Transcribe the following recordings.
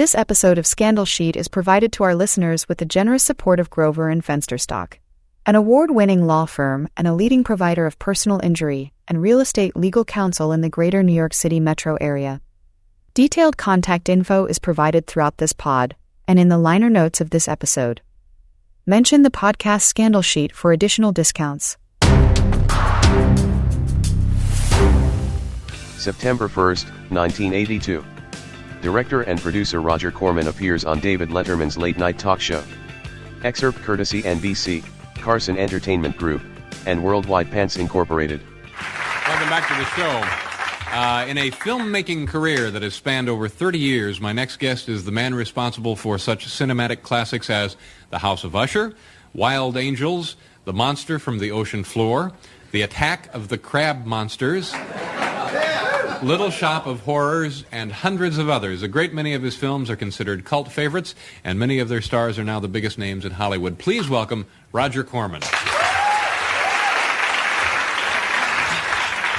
This episode of Scandal Sheet is provided to our listeners with the generous support of Grover and Fensterstock, an award-winning law firm and a leading provider of personal injury and real estate legal counsel in the greater New York City metro area. Detailed contact info is provided throughout this pod and in the liner notes of this episode. Mention the podcast Scandal Sheet for additional discounts. September 1st, 1982. Director and producer Roger Corman appears on David Letterman's late-night talk show. Excerpt courtesy NBC, Carson Entertainment Group, and Worldwide Pants Incorporated. Welcome back to the show. In a filmmaking career that has spanned over 30 years, my next guest is the man responsible for such cinematic classics as The House of Usher, Wild Angels, The Monster from the Ocean Floor, The Attack of the Crab Monsters, Little Shop of Horrors, and hundreds of others. A great many of his films are considered cult favorites, and many of their stars are now the biggest names in Hollywood. Please welcome Roger Corman.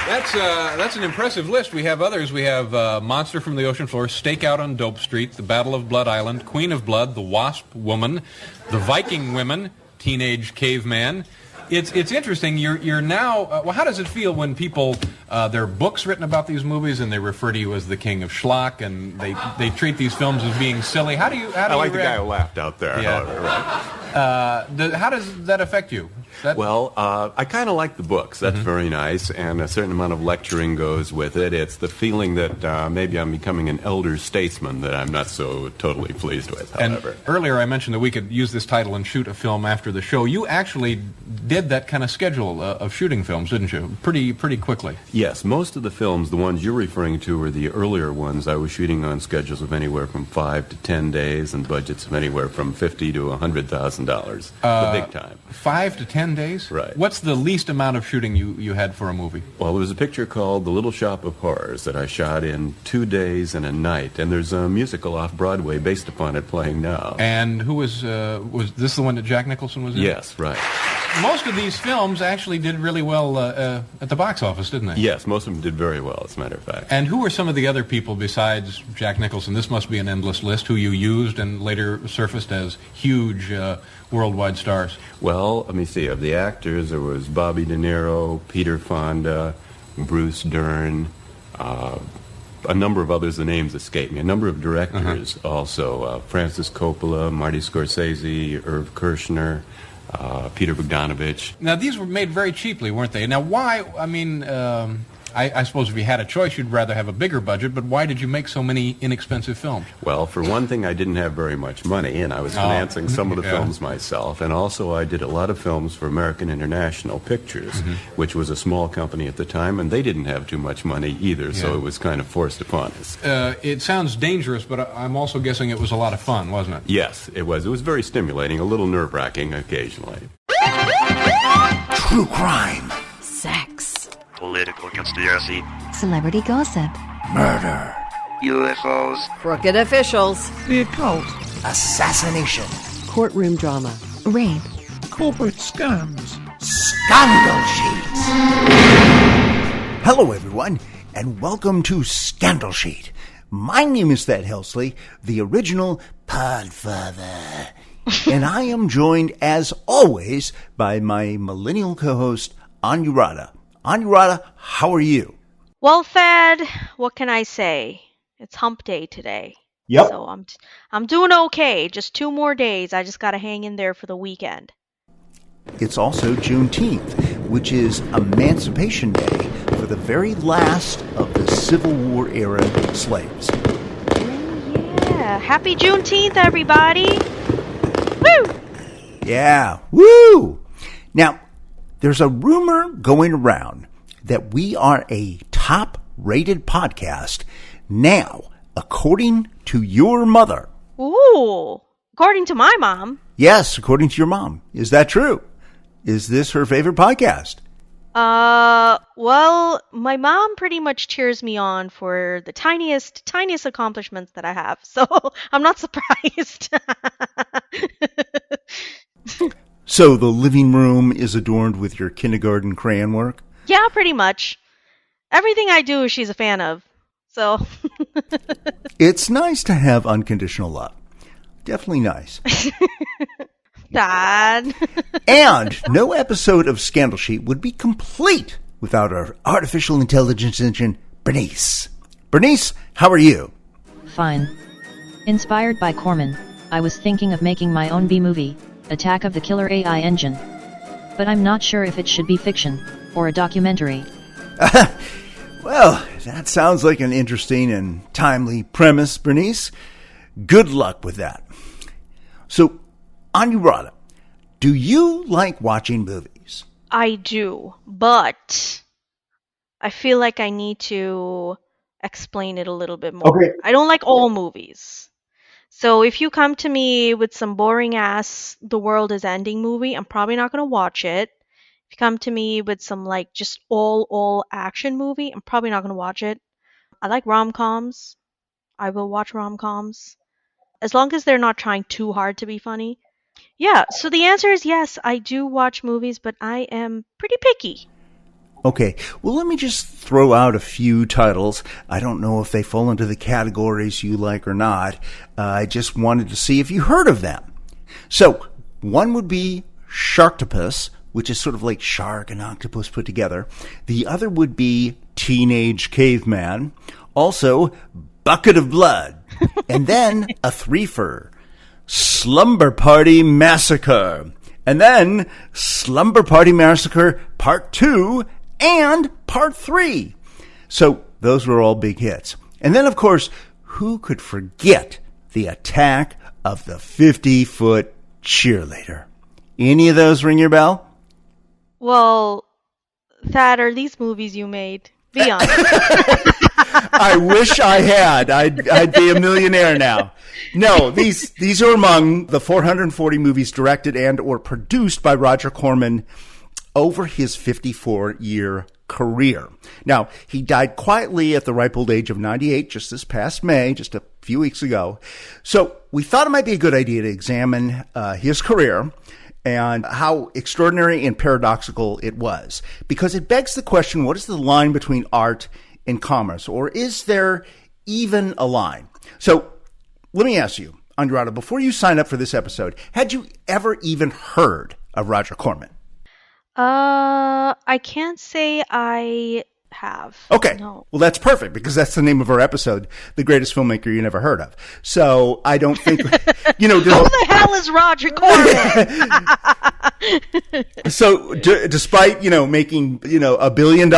That's an impressive list. We have others. We have Monster from the Ocean Floor, Stakeout on Dope Street, The Battle of Blood Island, Queen of Blood, The Wasp Woman, The Viking Women, Teenage Caveman. It's interesting. You're now. Well, how does it feel when people there are books written about these movies and they refer to you as the King of Schlock and they treat these films as being silly? How do you? I like the guy who laughed out there. Yeah. Right. How does that affect you? Well, I kind of like the books. That's very nice, and a certain amount of lecturing goes with it. It's the feeling that maybe I'm becoming an elder statesman that I'm not so totally pleased with, however. And earlier I mentioned that we could use this title and shoot a film after the show. You actually did that kind of schedule of shooting films, didn't you? Pretty quickly. Yes, most of the films, the ones you're referring to, are the earlier ones. I was shooting on schedules of anywhere from 5 to 10 days and budgets of anywhere from $50,000 to $100,000. The big time. 5 to 10 days? Right. What's the least amount of shooting you had for a movie? Well, there was a picture called The Little Shop of Horrors that I shot in 2 days and a night, and there's a musical off-Broadway based upon it playing now. And who was this the one that Jack Nicholson was in? Yes, right. Most of these films actually did really well at the box office, didn't they? Yes, most of them did very well, as a matter of fact. And who were some of the other people besides Jack Nicholson? This must be an endless list, who you used and later surfaced as huge worldwide stars. Well, let me see. Of the actors, there was Bobby DeNiro, Peter Fonda, Bruce Dern, a number of others. The names escape me. A number of directors also. Francis Coppola, Marty Scorsese, Irv Kershner, Peter Bogdanovich. Now, these were made very cheaply, weren't they? Now, why? I mean, I suppose if you had a choice, you'd rather have a bigger budget, but why did you make so many inexpensive films? Well, for one thing, I didn't have very much money, and I was financing some of the films myself, and also I did a lot of films for American International Pictures, which was a small company at the time, and they didn't have too much money either, so it was kind of forced upon us. It sounds dangerous, but I'm also guessing it was a lot of fun, wasn't it? Yes, it was. It was very stimulating, a little nerve-wracking occasionally. True crime. Sex. Political conspiracy. Celebrity gossip. Murder. UFOs. Crooked officials. The occult. Assassination. Courtroom drama. Rape. Corporate scams. Scandal Sheets. Hello, everyone, and welcome to Scandal Sheet. My name is Thad Helsley, the original Podfather. And I am joined, as always, by my millennial co-host, Anurada. Anurada, how are you? Well, Thad, what can I say? It's hump day today. Yep. So I'm doing okay. Just 2 more days. I just got to hang in there for the weekend. It's also Juneteenth, which is Emancipation Day for the very last of the Civil War era slaves. Yeah. Happy Juneteenth, everybody. Woo! Yeah. Woo! Now, there's a rumor going around that we are a top-rated podcast now, according to your mother. Ooh. According to my mom. Yes, according to your mom. Is that true? Is this her favorite podcast? Well, my mom pretty much cheers me on for the tiniest accomplishments that I have. So I'm not surprised. So the living room is adorned with your kindergarten crayon work? Yeah, pretty much. Everything I do, she's a fan of. So, It's nice to have unconditional love. Definitely nice. Dad. And no episode of Scandal Sheet would be complete without our artificial intelligence engine, Bernice. Bernice, how are you? Fine. Inspired by Corman, I was thinking of making my own B-movie, Attack of the Killer AI Engine. But I'm not sure if it should be fiction, or a documentary. Well, that sounds like an interesting and timely premise, Bernice. Good luck with that. So, Anurada, do you like watching movies? I do, but I feel like I need to explain it a little bit more. Okay. I don't like all movies. So if you come to me with some boring ass The World is Ending movie, I'm probably not going to watch it. If you come to me with some like just all action movie, I'm probably not going to watch it. I like rom-coms. I will watch rom-coms. As long as they're not trying too hard to be funny. Yeah, so the answer is yes, I do watch movies, but I am pretty picky. Okay, well, let me just throw out a few titles. I don't know if they fall into the categories you like or not. I just wanted to see if you heard of them. So, one would be Sharktopus, which is sort of like shark and octopus put together. The other would be Teenage Caveman. Also, Bucket of Blood. And then a threefer, Slumber Party Massacre. And then Slumber Party Massacre Part 2 and Part 3. So those were all big hits. And then, of course, who could forget the Attack of the 50-Foot Cheerleader? Any of those ring your bell? Well, Thad, are these movies you made? Be honest. I wish I had. I'd be a millionaire now. No, these are among the 440 movies directed and or produced by Roger Corman over his 54-year career. Now, he died quietly at the ripe old age of 98 just this past May, just a few weeks ago. So we thought it might be a good idea to examine his career and how extraordinary and paradoxical it was. Because it begs the question, what is the line between art and commerce? Or is there even a line? So let me ask you, Andrada, before you signed up for this episode, had you ever even heard of Roger Corman? I can't say I have. Okay. No. Well, that's perfect because that's the name of our episode, The Greatest Filmmaker You Never Heard of. So I don't think, Who the hell is Roger Corman? So despite, making, $1 billion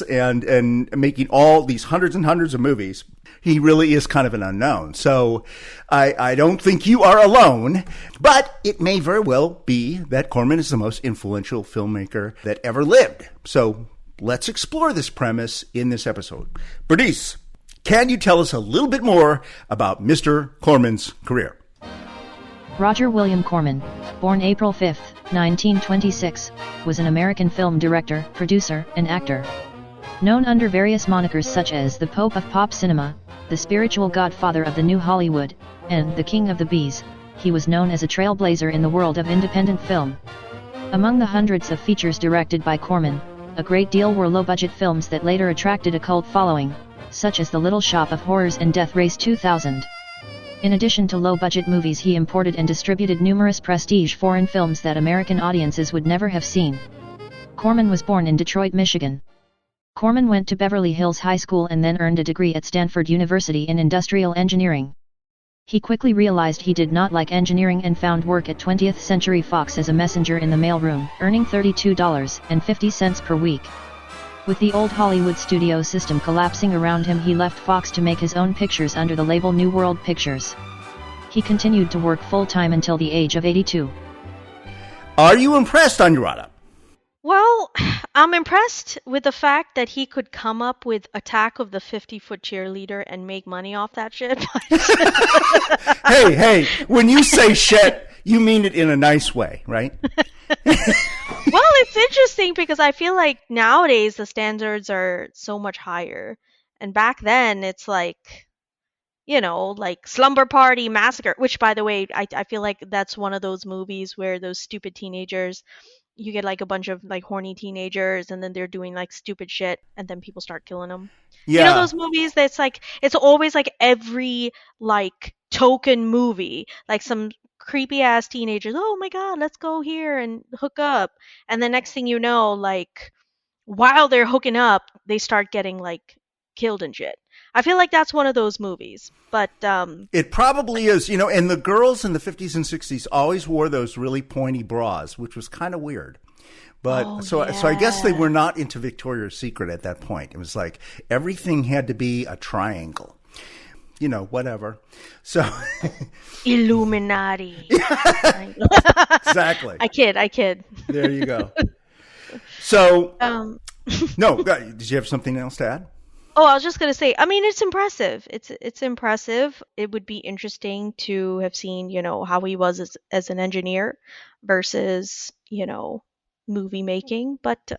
and making all these hundreds and hundreds of movies, he really is kind of an unknown. So I don't think you are alone, but it may very well be that Corman is the most influential filmmaker that ever lived. So let's explore this premise in this episode. Bernice, can you tell us a little bit more about Mr. Corman's career? Roger William Corman, born April 5, 1926, was an American film director, producer, and actor. Known under various monikers such as the Pope of Pop Cinema, the spiritual godfather of the New Hollywood, and the King of the Bees, he was known as a trailblazer in the world of independent film. Among the hundreds of features directed by Corman, a great deal were low-budget films that later attracted a cult following, such as The Little Shop of Horrors and Death Race 2000. In addition to low-budget movies, he imported and distributed numerous prestige foreign films that American audiences would never have seen. Corman was born in Detroit, Michigan. Corman went to Beverly Hills High School and then earned a degree at Stanford University in industrial engineering. He quickly realized he did not like engineering and found work at 20th Century Fox as a messenger in the mailroom, earning $32.50 per week. With the old Hollywood studio system collapsing around him, he left Fox to make his own pictures under the label New World Pictures. He continued to work full-time until the age of 82. Are you impressed, Anurada? Well, I'm impressed with the fact that he could come up with Attack of the 50-Foot Cheerleader and make money off that shit. Hey, when you say shit, you mean it in a nice way, right? Well, it's interesting because I feel like nowadays the standards are so much higher. And back then it's like, like Slumber Party Massacre, which by the way, I feel like that's one of those movies where those stupid teenagers you get like a bunch of like horny teenagers and then they're doing like stupid shit and then people start killing them. Yeah. You know those movies that's like, it's always like every like token movie, like some creepy ass teenagers, oh my god, let's go here and hook up. And the next thing you know, like while they're hooking up, they start getting like killed and shit. I feel like that's one of those movies. But it probably is, you know, and the girls in the 50s and 60s always wore those really pointy bras, which was kind of weird. But so I guess they were not into Victoria's Secret at that point. It was like everything had to be a triangle. You know, whatever. So Illuminati. Exactly. I kid. There you go. So no, did you have something else to add? Oh, I was just gonna say, I mean, it's impressive. It's impressive. It would be interesting to have seen, you know, how he was as an engineer versus, you know, movie making. But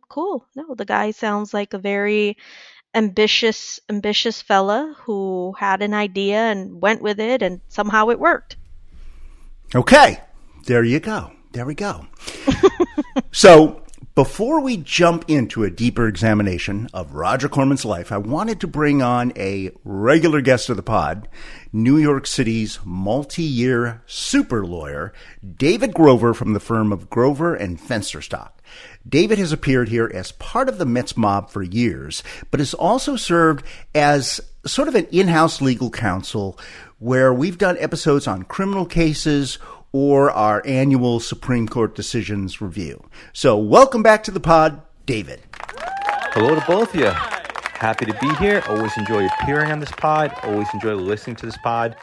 cool. No, the guy sounds like a very ambitious fella who had an idea and went with it, and somehow it worked. Okay, there you go. There we go. So, before we jump into a deeper examination of Roger Corman's life, I wanted to bring on a regular guest of the pod, New York City's multi-year super lawyer, David Grover from the firm of Grover and Fensterstock. David has appeared here as part of the Metz mob for years, but has also served as sort of an in-house legal counsel where we've done episodes on criminal cases or our annual Supreme Court decisions review. So welcome back to the pod, David. Hello to both of you. Happy to be here. Always enjoy appearing on this pod. Always enjoy listening to this pod.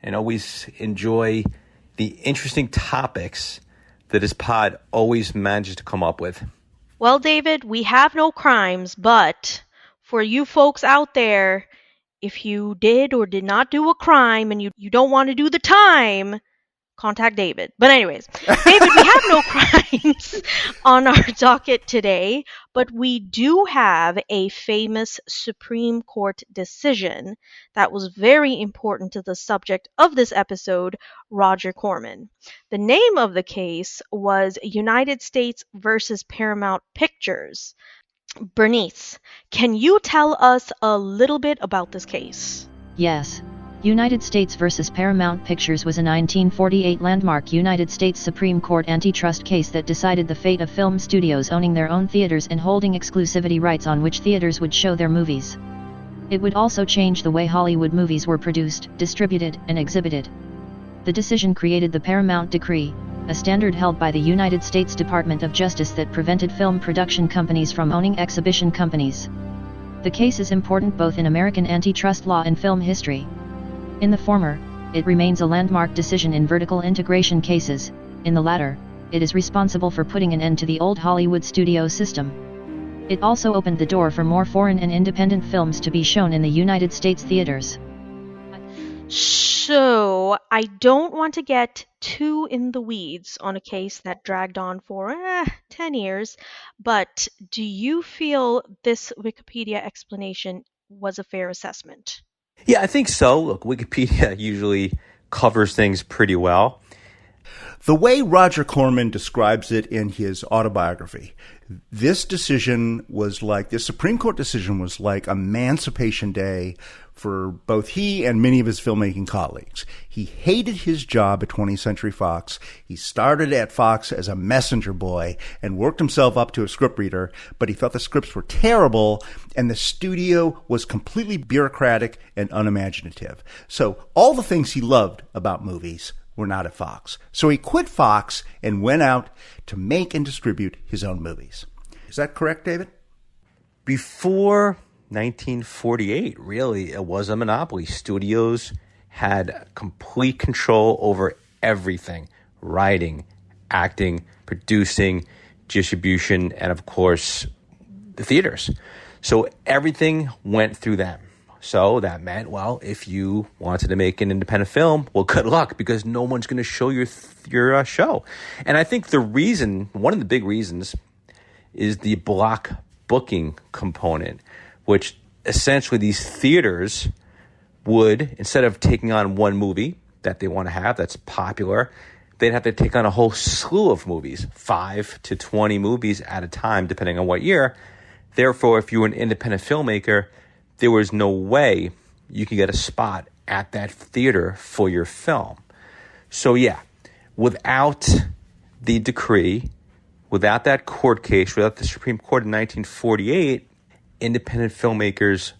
And always enjoy the interesting topics that this pod always manages to come up with. Well, David, we have no crimes, but for you folks out there, if you did or did not do a crime and you don't want to do the time, contact David. But anyways, David, we have no crimes on our docket today, but we do have a famous Supreme Court decision that was very important to the subject of this episode, Roger Corman. The name of the case was United States versus Paramount Pictures. Bernice, can you tell us a little bit about this case? Yes. United States vs. Paramount Pictures was a 1948 landmark United States Supreme Court antitrust case that decided the fate of film studios owning their own theaters and holding exclusivity rights on which theaters would show their movies. It would also change the way Hollywood movies were produced, distributed, and exhibited. The decision created the Paramount Decree, a standard held by the United States Department of Justice that prevented film production companies from owning exhibition companies. The case is important both in American antitrust law and film history. In the former, it remains a landmark decision in vertical integration cases. In the latter, it is responsible for putting an end to the old Hollywood studio system. It also opened the door for more foreign and independent films to be shown in the United States theaters. So, I don't want to get too in the weeds on a case that dragged on for 10 years, but do you feel this Wikipedia explanation was a fair assessment? Yeah, I think so. Look, Wikipedia usually covers things pretty well. The way Roger Corman describes it in his autobiography, this Supreme Court decision was like Emancipation Day for both he and many of his filmmaking colleagues. He hated his job at 20th Century Fox. He started at Fox as a messenger boy and worked himself up to a scriptreader, but he thought the scripts were terrible and the studio was completely bureaucratic and unimaginative. So all the things he loved about movies were not at Fox. So he quit Fox and went out to make and distribute his own movies. Is that correct, David? Before 1948, really, it was a monopoly. Studios had complete control over everything: writing, acting, producing, distribution, and of course, the theaters. So everything went through them. So that meant, well, if you wanted to make an independent film, well, good luck, because no one's going to show your show. And I think one of the big reasons is the block booking component, which essentially these theaters would, instead of taking on one movie that they want to have that's popular, they'd have to take on a whole slew of movies, 5 to 20 movies at a time, depending on what year. Therefore, if you were an independent filmmaker, there was no way you could get a spot at that theater for your film. So yeah, without the decree, without that court case, without the Supreme Court in 1948, independent filmmakers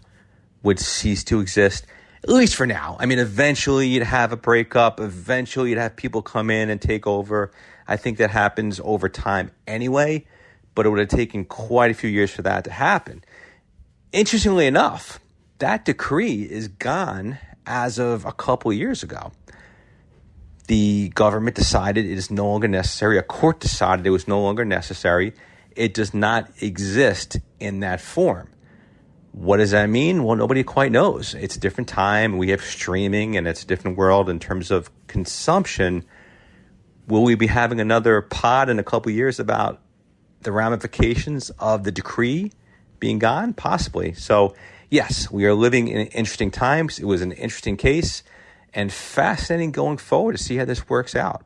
would cease to exist, at least for now. I mean, eventually you'd have a breakup. Eventually you'd have people come in and take over. I think that happens over time anyway, but it would have taken quite a few years for that to happen. Interestingly enough, that decree is gone as of a couple of years ago. The government decided it is no longer necessary. A court decided it was no longer necessary. It does not exist in that form. What does that mean? Well, nobody quite knows. It's a different time. We have streaming, and it's a different world in terms of consumption. Will we be having another pod in a couple of years about the ramifications of the decree being gone? Possibly. So, yes, we are living in interesting times. It was an interesting case and fascinating going forward to see how this works out.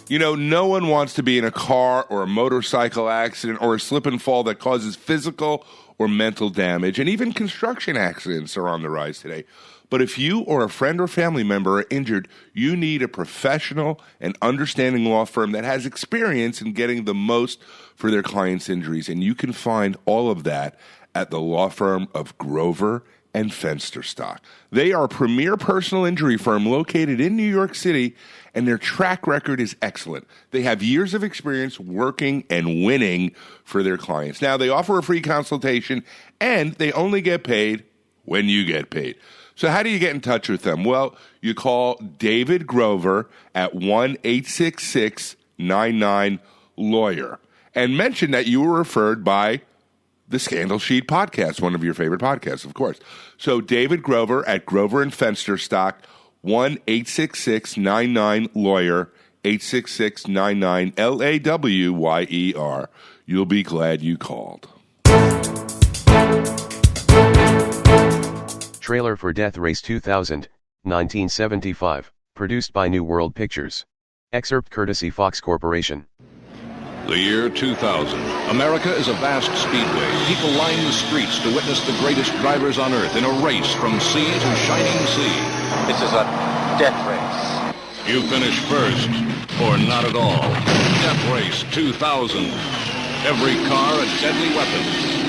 You know, no one wants to be in a car or a motorcycle accident or a slip and fall that causes physical or mental damage. And even construction accidents are on the rise today. But if you or a friend or family member are injured, you need a professional and understanding law firm that has experience in getting the most for their clients' injuries. And you can find all of that at the law firm of Grover and Fensterstock. They are a premier personal injury firm located in New York City, and their track record is excellent. They have years of experience working and winning for their clients. Now, they offer a free consultation, and they only get paid when you get paid. So how do you get in touch with them? Well, you call David Grover at 1-866-99-LAWYER and mention that you were referred by the Scandal Sheet podcast, one of your favorite podcasts, of course. So David Grover at Grover and Fensterstock, 1-866-99-LAWYER, 866-99-LAWYER. You'll be glad you called. Trailer for Death Race 2000, 1975, produced by New World Pictures. Excerpt courtesy Fox Corporation. The year 2000. America is a vast speedway. People line the streets to witness the greatest drivers on earth in a race from sea to shining sea. This is a death race. You finish first, or not at all. Death Race 2000. Every car a deadly weapon.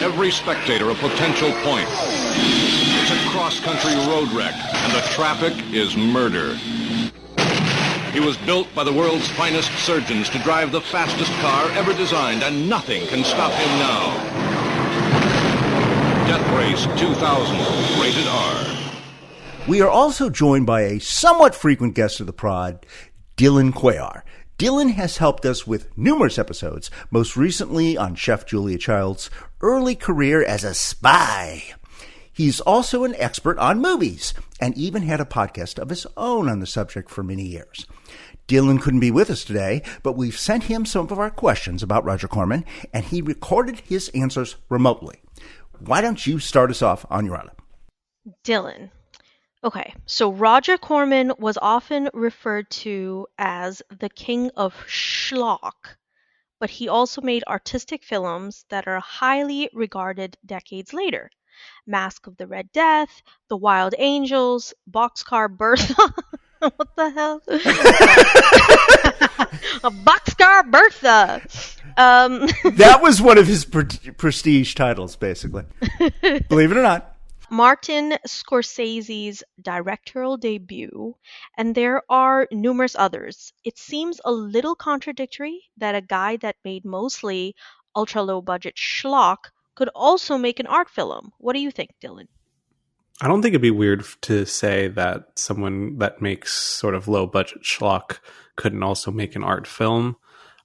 Every spectator a potential point. It's a cross-country road wreck, and the traffic is murder. He was built by the world's finest surgeons to drive the fastest car ever designed, and nothing can stop him now. Death Race 2000, rated R. We are also joined by a somewhat frequent guest of the pod, Dylan Cuellar. Dylan has helped us with numerous episodes, most recently on Chef Julia Child's early career as a spy. He's also an expert on movies and even had a podcast of his own on the subject for many years. Dylan couldn't be with us today, but we've sent him some of our questions about Roger Corman, and he recorded his answers remotely. Why don't you start us off on your own? Dylan. Okay, so Roger Corman was often referred to as the King of Schlock, but he also made artistic films that are highly regarded decades later. Mask of the Red Death, The Wild Angels, Boxcar Bertha. What the hell? A Boxcar Bertha. That was one of his prestige titles, basically. Believe it or not. Martin Scorsese's directorial debut, and there are numerous others. It seems a little contradictory that a guy that made mostly ultra-low-budget schlock could also make an art film. What do you think, Dylan? I don't think it'd be weird to say that someone that makes sort of low-budget schlock couldn't also make an art film.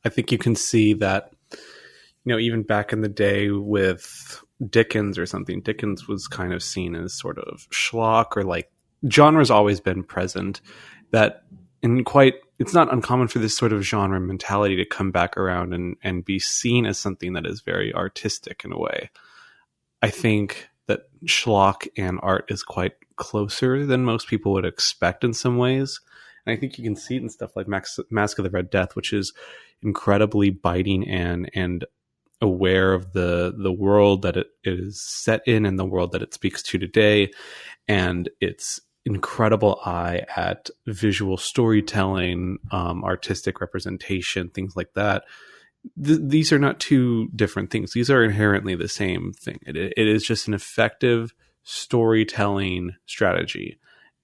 I think you can see that, you know, even back in the day with Dickens or something, Dickens was kind of seen as sort of schlock, or like genre's always been present, that in quite, it's not uncommon for this sort of genre mentality to come back around and be seen as something that is very artistic in a way. I think that schlock and art is quite closer than most people would expect in some ways. And I think you can see it in stuff like Mask of the Red Death, which is incredibly biting and aware of the world that it is set in and the world that it speaks to today, and its incredible eye at visual storytelling, artistic representation, things like that. These are not two different things. These are inherently the same thing. It is just an effective storytelling strategy,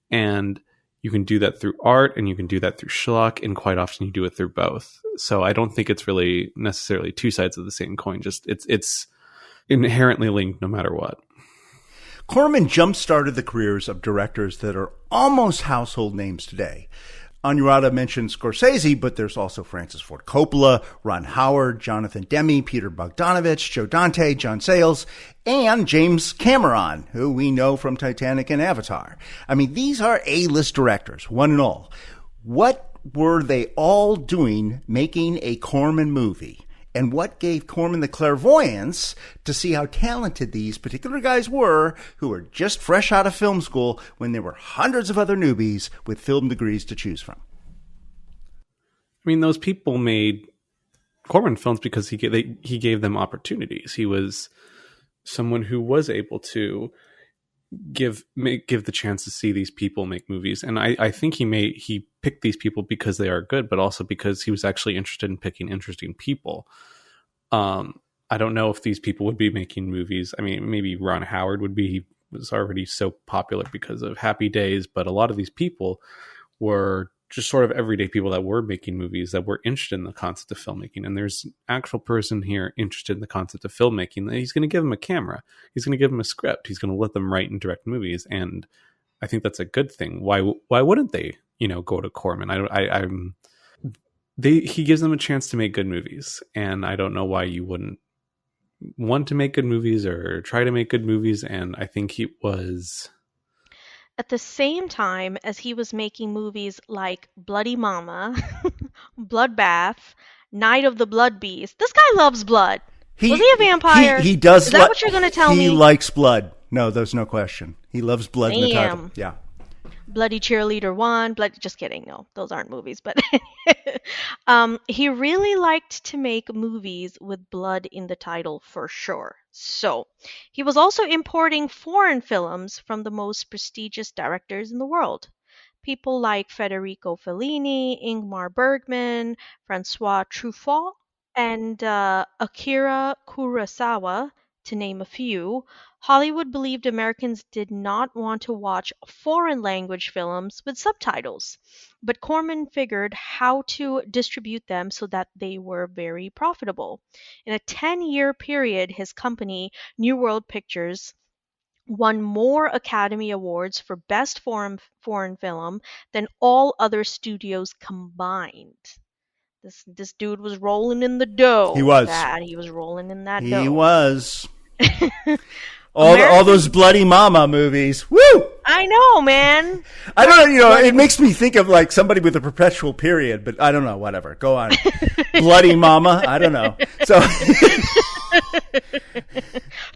and you can do that through art and you can do that through schlock, and quite often you do it through both. So I don't think it's really necessarily two sides of the same coin. Just it's inherently linked no matter what. Corman jump-started the careers of directors that are almost household names today. Anurada mentioned Scorsese, but there's also Francis Ford Coppola, Ron Howard, Jonathan Demme, Peter Bogdanovich, Joe Dante, John Sayles, and James Cameron, who we know from Titanic and Avatar. I mean, these are A-list directors, one and all. What were they all doing making a Corman movie? And what gave Corman the clairvoyance to see how talented these particular guys were, who were just fresh out of film school when there were hundreds of other newbies with film degrees to choose from? I mean, those people made Corman films because he gave them opportunities. He was someone who was able to give the chance to see these people make movies. And I think he picked these people because they are good, but also because he was actually interested in picking interesting people. I don't know if these people would be making movies. I mean, maybe Ron Howard would be. He was already so popular because of Happy Days, but a lot of these people were just sort of everyday people that were making movies, that were interested in the concept of filmmaking. And there's an actual person here interested in the concept of filmmaking. He's going to give them a camera. He's going to give them a script. He's going to let them write and direct movies. And I think that's a good thing. Why wouldn't they, go to Corman? He gives them a chance to make good movies. And I don't know why you wouldn't want to make good movies or try to make good movies. And I think he was... At the same time as he was making movies like Bloody Mama, Bloodbath, Night of the Blood Beast. This guy loves blood. Was he a vampire? He does. Is that what you're going to tell me? He likes blood. No, there's no question. He loves blood in the title. Yeah. Bloody Cheerleader 1. Just kidding. No, those aren't movies. But he really liked to make movies with blood in the title for sure. So he was also importing foreign films from the most prestigious directors in the world. People like Federico Fellini, Ingmar Bergman, Francois Truffaut, and Akira Kurasawa, to name a few. Hollywood believed Americans did not want to watch foreign language films with subtitles, but Corman figured how to distribute them so that they were very profitable. In a 10-year period, his company, New World Pictures, won more Academy Awards for Best Foreign Film than all other studios combined. This dude was rolling in the dough. He was. He was rolling in that dough. He was. All those Bloody Mama movies. Woo! I know, man. I don't know, it makes me think of like somebody with a perpetual period, but I don't know, whatever. Go on. Bloody Mama, I don't know. So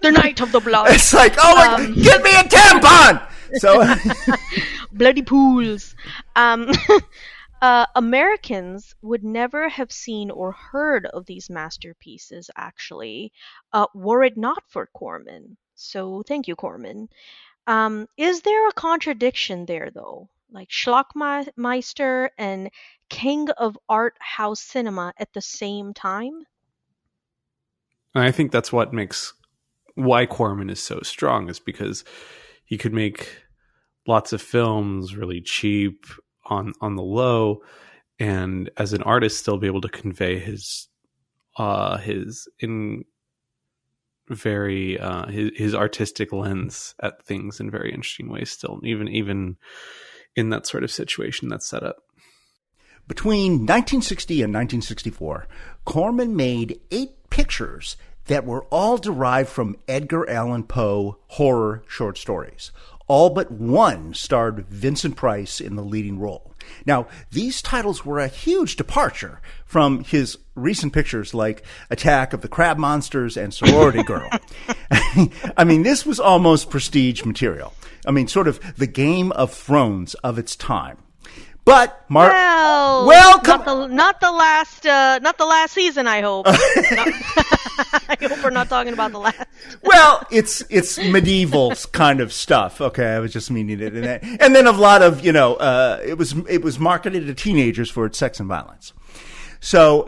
The Night of the Blood. It's like, oh my God, get me a tampon! So bloody pools. Americans would never have seen or heard of these masterpieces, actually, were it not for Corman. So thank you, Corman. Is there a contradiction there, though? Like Schlockmeister and King of Art House Cinema at the same time? I think that's what makes why Corman is so strong, is because he could make lots of films really cheap, on the low, and as an artist still be able to convey his artistic lens at things in very interesting ways still, even in that sort of situation that's set up. Between 1960 and 1964, Corman made 8 pictures that were all derived from Edgar Allan Poe horror short stories. all but one starred Vincent Price in the leading role. Now, these titles were a huge departure from his recent pictures like Attack of the Crab Monsters and Sorority Girl. I mean, this was almost prestige material. I mean, sort of the Game of Thrones of its time. But not the last season. I hope. I hope we're not talking about the last. Well, it's medieval kind of stuff. Okay, I was just meaning it, and then a lot of it was marketed to teenagers for its sex and violence. So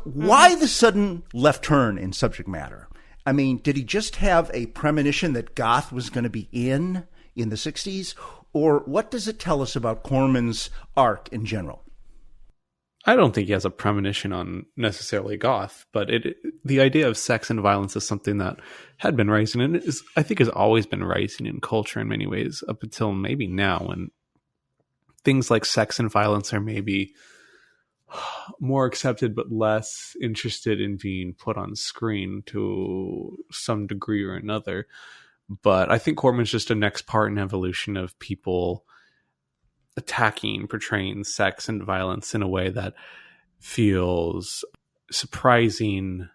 why the sudden left turn in subject matter? I mean, did he just have a premonition that goth was going to be in the 60s? Or what does it tell us about Corman's arc in general? I don't think he has a premonition on necessarily goth, but the idea of sex and violence is something that had been rising, and I think has always been rising in culture in many ways, up until maybe now, when things like sex and violence are maybe more accepted but less interested in being put on screen to some degree or another. But I think Corman's just a next part in evolution of people portraying sex and violence in a way that feels surprising,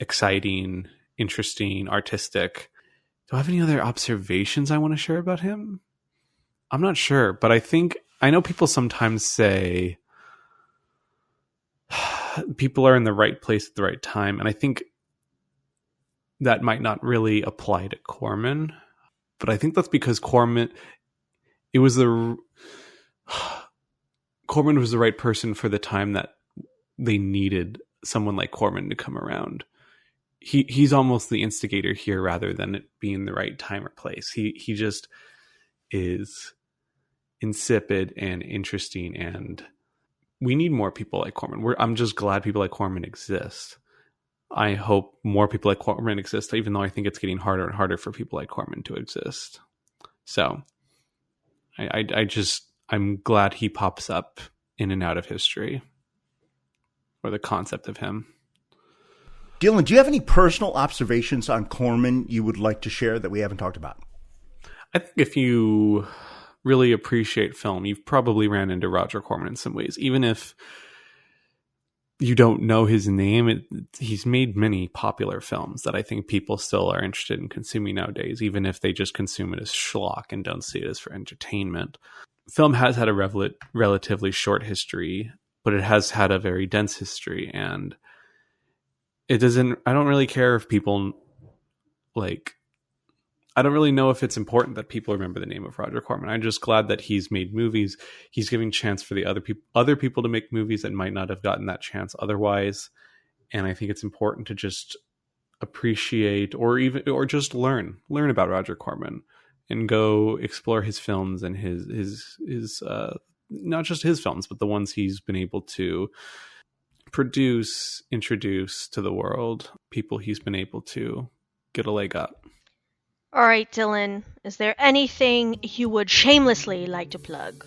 exciting, interesting, artistic. Do I have any other observations I want to share about him? I'm not sure, but I know people sometimes say people are in the right place at the right time, and I think that might not really apply to Corman, but I think that's because Corman was the right person for the time that they needed someone like Corman to come around. He's almost the instigator here rather than it being the right time or place. He just is insipid and interesting, and we need more people like Corman. I'm just glad people like Corman exist. I hope more people like Corman exist, even though I think it's getting harder and harder for people like Corman to exist. So I'm glad he pops up in and out of history, or the concept of him. Dylan, do you have any personal observations on Corman you would like to share that we haven't talked about? I think if you really appreciate film, you've probably ran into Roger Corman in some ways, even if you don't know his name. He's made many popular films that I think people still are interested in consuming nowadays, even if they just consume it as schlock and don't see it as for entertainment. Film has had a relatively short history, but it has had a very dense history, and I don't really care if people I don't really know if it's important that people remember the name of Roger Corman. I'm just glad that he's made movies. He's giving chance for the other people to make movies that might not have gotten that chance otherwise. And I think it's important to just appreciate or just learn about Roger Corman and go explore his films and his not just his films, but the ones he's been able to introduce to the world, people he's been able to get a leg up. All right, Dylan, is there anything you would shamelessly like to plug?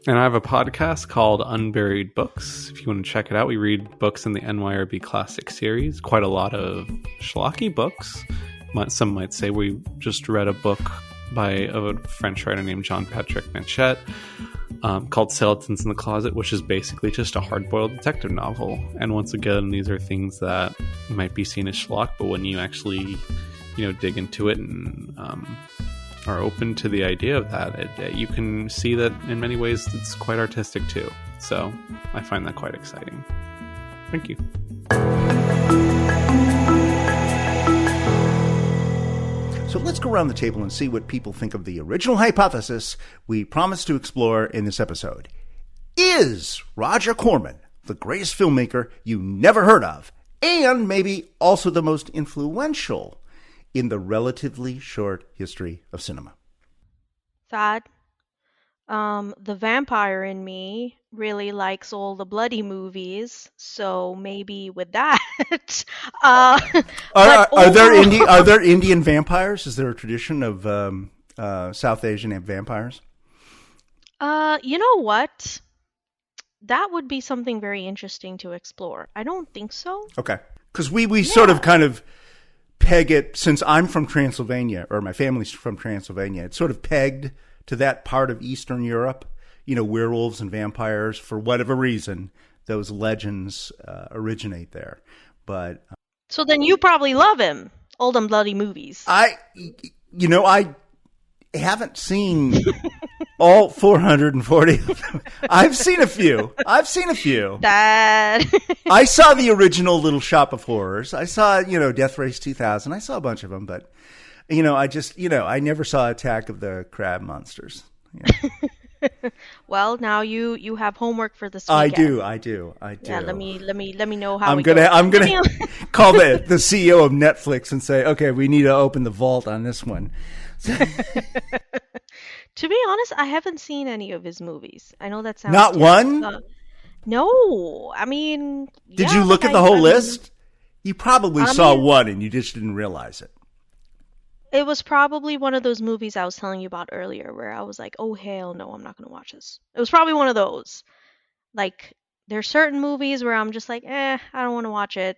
And I have a podcast called Unburied Books. If you want to check it out, we read books in the NYRB Classic series. Quite a lot of schlocky books. Some might say we just read a book by a French writer named Jean-Patrick Manchette called Skeletons in the Closet, which is basically just a hard-boiled detective novel. And once again, these are things that might be seen as schlock, but when you actually dig into it and are open to the idea of that, you can see that in many ways it's quite artistic too. So I find that quite exciting. Thank you. So let's go around the table and see what people think of the original hypothesis we promised to explore in this episode. Is Roger Corman the greatest filmmaker you never heard of, and maybe also the most influential in the relatively short history of cinema? Thad, the vampire in me really likes all the bloody movies, so maybe with that. Are there Indian vampires? Is there a tradition of South Asian vampires? You know what? That would be something very interesting to explore. I don't think so. Okay, because we sort of kind of peg it, since I'm from Transylvania, or my family's from Transylvania, it's sort of pegged to that part of Eastern Europe, werewolves and vampires. For whatever reason, those legends originate there. But So then you probably love him. Old and bloody movies. I haven't seen all 440 of them. I've seen a few. Dad. I saw the original Little Shop of Horrors. I saw, Death Race 2000. I saw a bunch of them, but, I never saw Attack of the Crab Monsters. Well, now you have homework for this weekend. I do. Yeah, let me know how I'm gonna call the CEO of Netflix and say, okay, we need to open the vault on this one. To be honest, I haven't seen any of his movies. I know that sounds not one. No, I mean, did you look at the whole list? You probably saw one and you just didn't realize it. It was probably one of those movies I was telling you about earlier where I was like, oh, hell no, I'm not going to watch this. It was probably one of those. Like, there's certain movies where I'm just like, I don't want to watch it.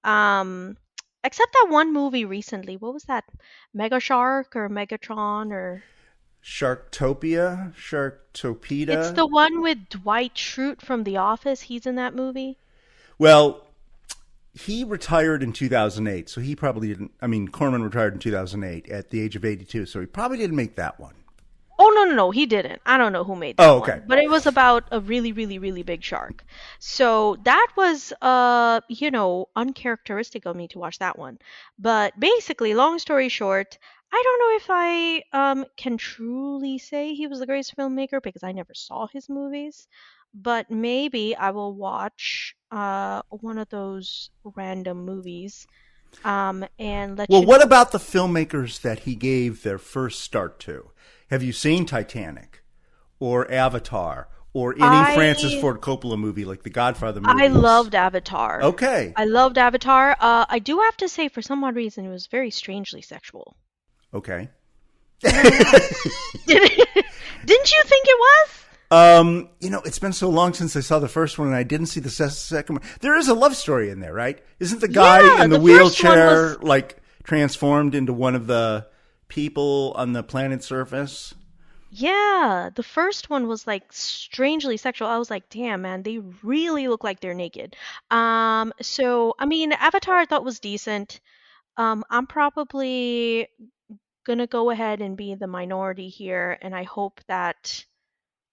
Except that one movie recently. What was that? Mega Shark or Megatron or... Sharktopia? It's the one with Dwight Schrute from The Office. He's in that movie. Well... He retired in 2008, so he probably didn't. I mean, Corman retired in 2008 at the age of 82, so he probably didn't make that one. Oh, no, he didn't. I don't know who made that okay. one. But it was about a really, really, really big shark. So that was, uncharacteristic of me to watch that one. But basically, long story short, I don't know if I can truly say he was the greatest filmmaker because I never saw his movies. But maybe I will watch one of those random movies and let you know. Well, what about the filmmakers that he gave their first start to? Have you seen Titanic or Avatar or any Francis Ford Coppola movie like the Godfather movies? I loved Avatar. Okay. I loved Avatar. I do have to say, for some odd reason, it was very strangely sexual. Okay. Didn't you think it was? It's been so long since I saw the first one and I didn't see the second one. There is a love story in there, right? Isn't the guy in the wheelchair transformed into one of the people on the planet's surface? Yeah, the first one was strangely sexual. I was like, damn, man, they really look like they're naked. So, I mean, Avatar I thought was decent. I'm probably gonna go ahead and be the minority here, and I hope that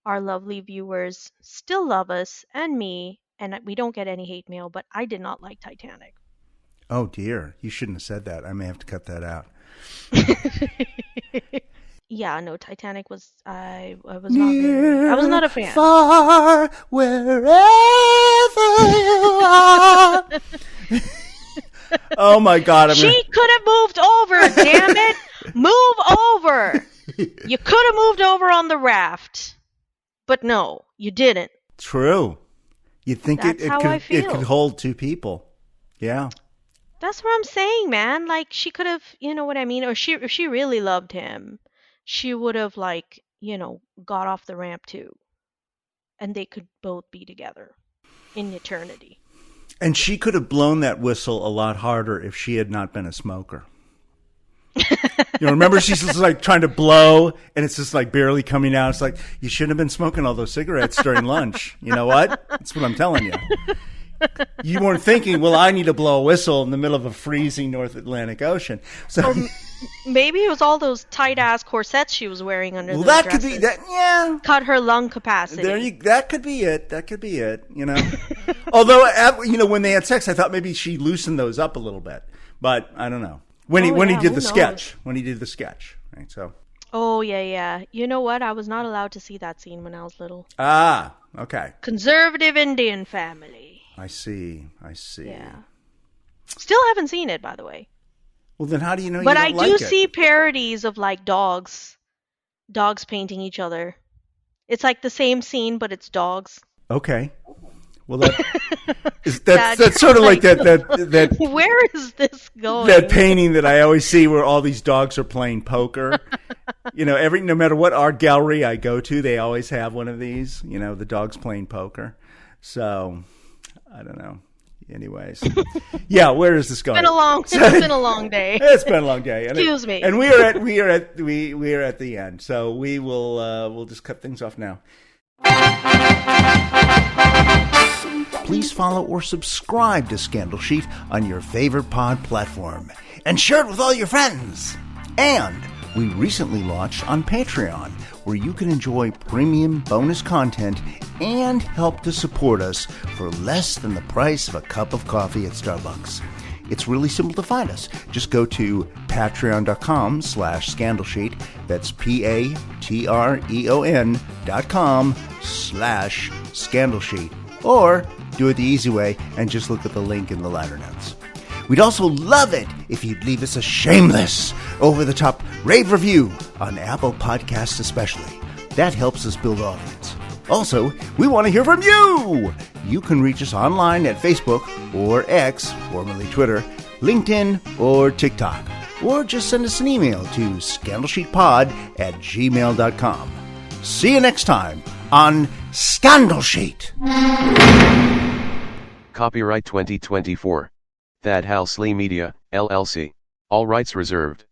our lovely viewers still love us and me, and we don't get any hate mail, but I did not like Titanic. Oh dear, you shouldn't have said that. I may have to cut that out. Yeah, no, Titanic was I was not a fan. Far wherever you are. Oh my God! She could have moved over. Damn it, move over. You could have moved over on the raft. But no, you didn't. True. You'd think it could hold two people. Yeah. That's what I'm saying, man. She could have, you know what I mean? Or if she really loved him, she would have got off the ramp too. And they could both be together in eternity. And she could have blown that whistle a lot harder if she had not been a smoker. Remember she's just trying to blow and it's just barely coming out. It's you shouldn't have been smoking all those cigarettes during lunch. You know what? That's what I'm telling you. You weren't thinking, well, I need to blow a whistle in the middle of a freezing North Atlantic Ocean. So or maybe it was all those tight ass corsets she was wearing under the that dresses. Could be that. Yeah. Cut her lung capacity. That could be it. That could be it. Although when they had sex, I thought maybe she loosened those up a little bit, but I don't know. When he did the sketch, right? So. Oh yeah. You know what? I was not allowed to see that scene when I was little. Ah, okay. Conservative Indian family. I see. Yeah. Still haven't seen it, by the way. Well, then how do you know? But you don't I do like see it? parodies of dogs painting each other. It's the same scene, but it's dogs. Okay. Well, that's sort of like that. Where is this going? That painting that I always see where all these dogs are playing poker. No matter what art gallery I go to, they always have one of these. The dogs playing poker. So I don't know. Anyways, yeah, where is this going? It's been a long day. It's been a long day. Excuse me. And we are at the end. So we will we'll just cut things off now. Please follow or subscribe to Scandal Sheet on your favorite pod platform and share it with all your friends. And we recently launched on Patreon, where you can enjoy premium bonus content and help to support us for less than the price of a cup of coffee at Starbucks. It's really simple to find us. Just go to patreon.com/scandalsheet. That's patreon.com/scandalsheet. Or do it the easy way and just look at the link in the liner notes. We'd also love it if you'd leave us a shameless, over-the-top rave review on Apple Podcasts especially. That helps us build audience. Also, we want to hear from you! You can reach us online at Facebook or X, formerly Twitter, LinkedIn, or TikTok. Or just send us an email to scandalsheetpod@gmail.com. See you next time on Scandal Sheet! Copyright 2024. Thad Halsley Media, LLC. All rights reserved.